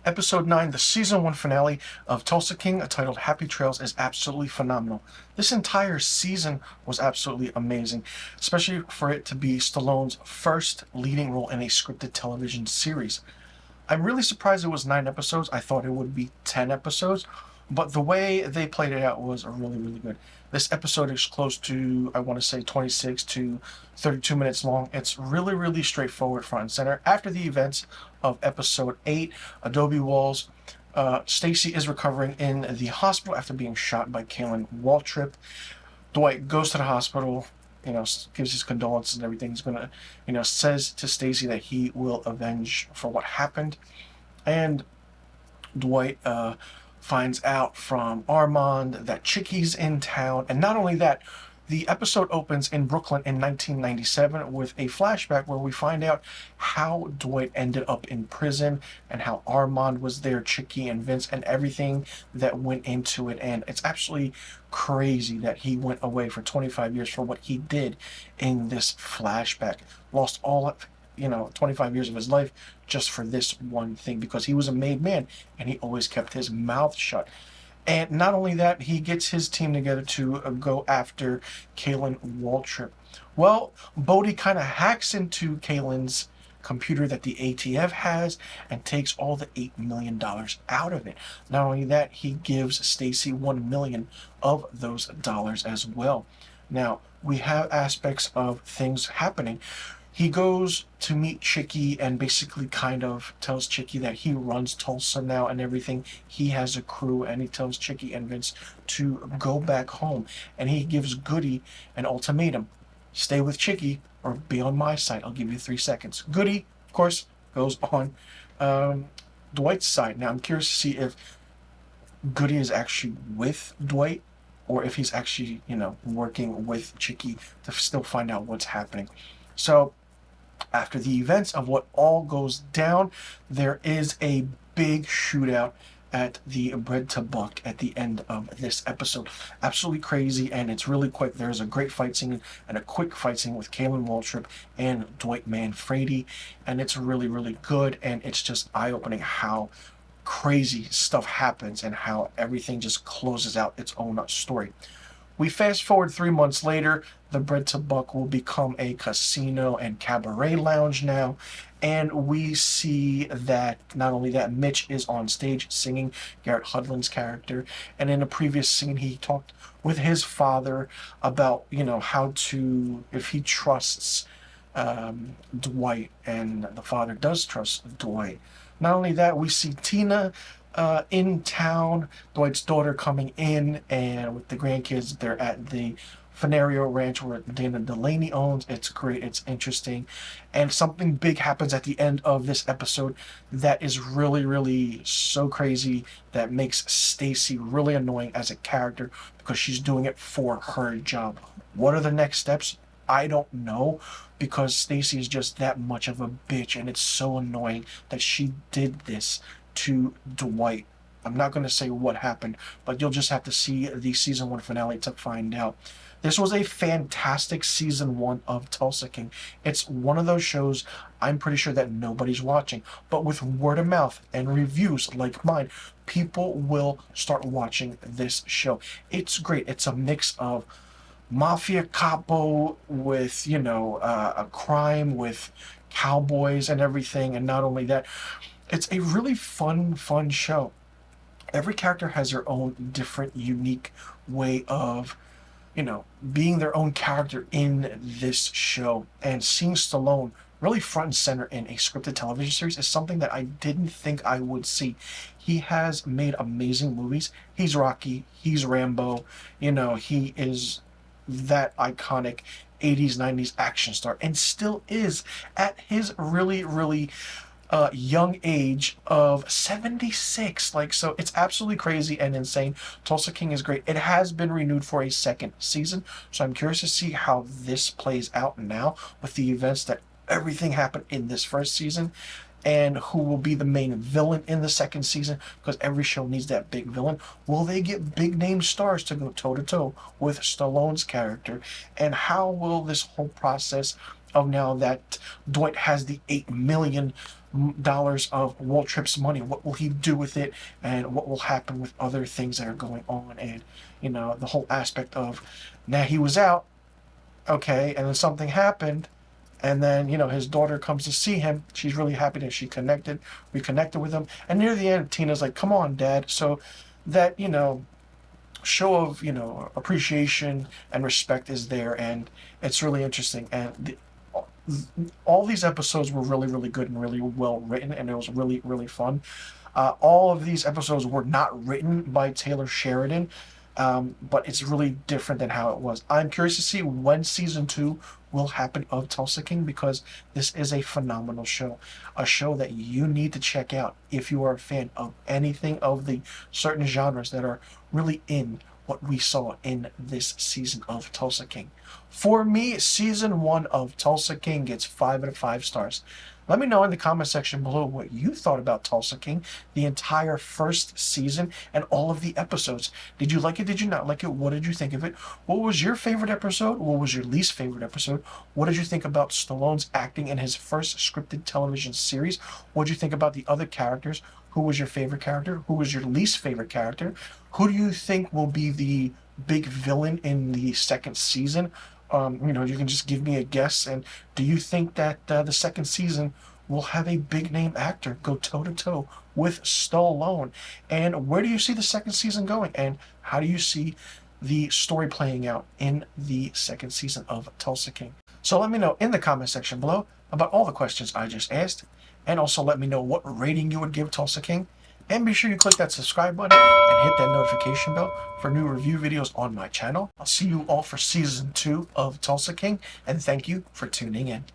Episode 9, the Season 1 finale of Tulsa King, titled Happy Trails, is absolutely phenomenal. This entire season was absolutely amazing, especially for it to be Stallone's first leading role in a scripted television series. I'm really surprised it was 9 episodes. I thought it would be 10 episodes, but the way they played it out was really, really good. This episode is close to, I want to say, 26 to 32 minutes long. It's really, really straightforward, front and center. After the events of episode 8, Adobe Walls, Stacy is recovering in the hospital after being shot by Kalen Waltrip. Dwight goes to the hospital, gives his condolences and everything. He's gonna, says to Stacy that he will avenge for what happened. And Dwight finds out from Armand that Chicky's in town. And not only that, the episode opens in Brooklyn in 1997 with a flashback where we find out how Dwight ended up in prison and how Armand was there, Chicky and Vince, and everything that went into it. And it's absolutely crazy that he went away for 25 years for what he did in this flashback. Lost all of 25 years of his life just for this one thing, because he was a made man and he always kept his mouth shut. And not only that, he gets his team together to go after Kalen Waltrip. Well, Bodhi kind of hacks into Kalen's computer that the ATF has and takes all the $8 million out of it. Not only that, he gives Stacy $1 million of those dollars as well. Now, we have aspects of things happening. He goes to meet Chicky and basically kind of tells Chicky that he runs Tulsa now and everything. He has a crew, and he tells Chicky and Vince to go back home. And he gives Goody an ultimatum: stay with Chicky or be on my side. I'll give you 3 seconds. Goody, of course, goes on Dwight's side. Now, I'm curious to see if Goody is actually with Dwight or if he's actually, working with Chicky to still find out what's happening. So, after the events of what all goes down, there is a big shootout at the Bread to Buck at the end of this episode. Absolutely crazy, and it's really quick. There's a great fight scene and a quick fight scene with Kalen Waltrip and Dwight Manfredi, and it's really, really good, and it's just eye-opening how crazy stuff happens and how everything just closes out its own story. We fast forward 3 months later, the Bread to Buck will become a casino and cabaret lounge now. And we see that not only that, Mitch is on stage singing, Garrett Hudlin's character. And in a previous scene, he talked with his father about, how to, if he trusts Dwight, and the father does trust Dwight. Not only that, we see Tina in town, Dwight's daughter coming in, and with the grandkids, they're at the Fenario Ranch where Dana Delaney owns. It's great, it's interesting, and something big happens at the end of this episode that is really, really so crazy that makes Stacy really annoying as a character because she's doing it for her job. What are the next steps? I don't know, because Stacy is just that much of a bitch, and it's so annoying that she did this to Dwight. I'm not going to say what happened, but you'll just have to see the season 1 finale to find out. This was a fantastic season 1 of Tulsa King. It's one of those shows I'm pretty sure that nobody's watching, but with word of mouth and reviews like mine, people will start watching this show. It's great. It's a mix of mafia capo with, a crime with cowboys and everything, and not only that, it's a really fun show. Every character has their own different, unique way of, being their own character in this show. And seeing Stallone really front and center in a scripted television series is something that I didn't think I would see. He has made amazing movies. He's Rocky, he's Rambo, he is that iconic 80s, 90s action star, and still is at his really, really young age of 76. So it's absolutely crazy and insane. Tulsa King is great. It has been renewed for a second season, so I'm curious to see how this plays out now with the events that everything happened in this first season, and who will be the main villain in the second season, because every show needs that big villain. Will they get big name stars to go toe to toe with Stallone's character, and how will this whole process of now that Dwight has the $8 million of Waltrip's money. What will he do with it, and what will happen with other things that are going on, and the whole aspect of now he was out, okay, and then something happened, and then his daughter comes to see him. She's really happy that she reconnected with him, and near the end, Tina's like, "Come on, Dad." So that show of appreciation and respect is there, and it's really interesting. And all these episodes were really, really good and really well written, and it was really, really fun. All of these episodes were not written by Taylor Sheridan, but it's really different than how it was. I'm curious to see when season 2 will happen of Tulsa King, because this is a phenomenal show, a show that you need to check out if you are a fan of anything of the certain genres that are really in what we saw in this season of Tulsa King. For me, season 1 of Tulsa King gets 5 out of 5 stars. Let me know in the comment section below what you thought about Tulsa King, the entire first season, and all of the episodes. Did you like it? Did you not like it? What did you think of it? What was your favorite episode? What was your least favorite episode? What did you think about Stallone's acting in his first scripted television series? What did you think about the other characters? Who was your favorite character? Who was your least favorite character? Who do you think will be the big villain in the second season? You can just give me a guess. And do you think that the second season will have a big name actor go toe to toe with Stallone? And where do you see the second season going? And how do you see the story playing out in the second season of Tulsa King? So let me know in the comment section below about all the questions I just asked. And also let me know what rating you would give Tulsa King. And be sure you click that subscribe button and hit that notification bell for new review videos on my channel. I'll see you all for season 2 of Tulsa King, and thank you for tuning in.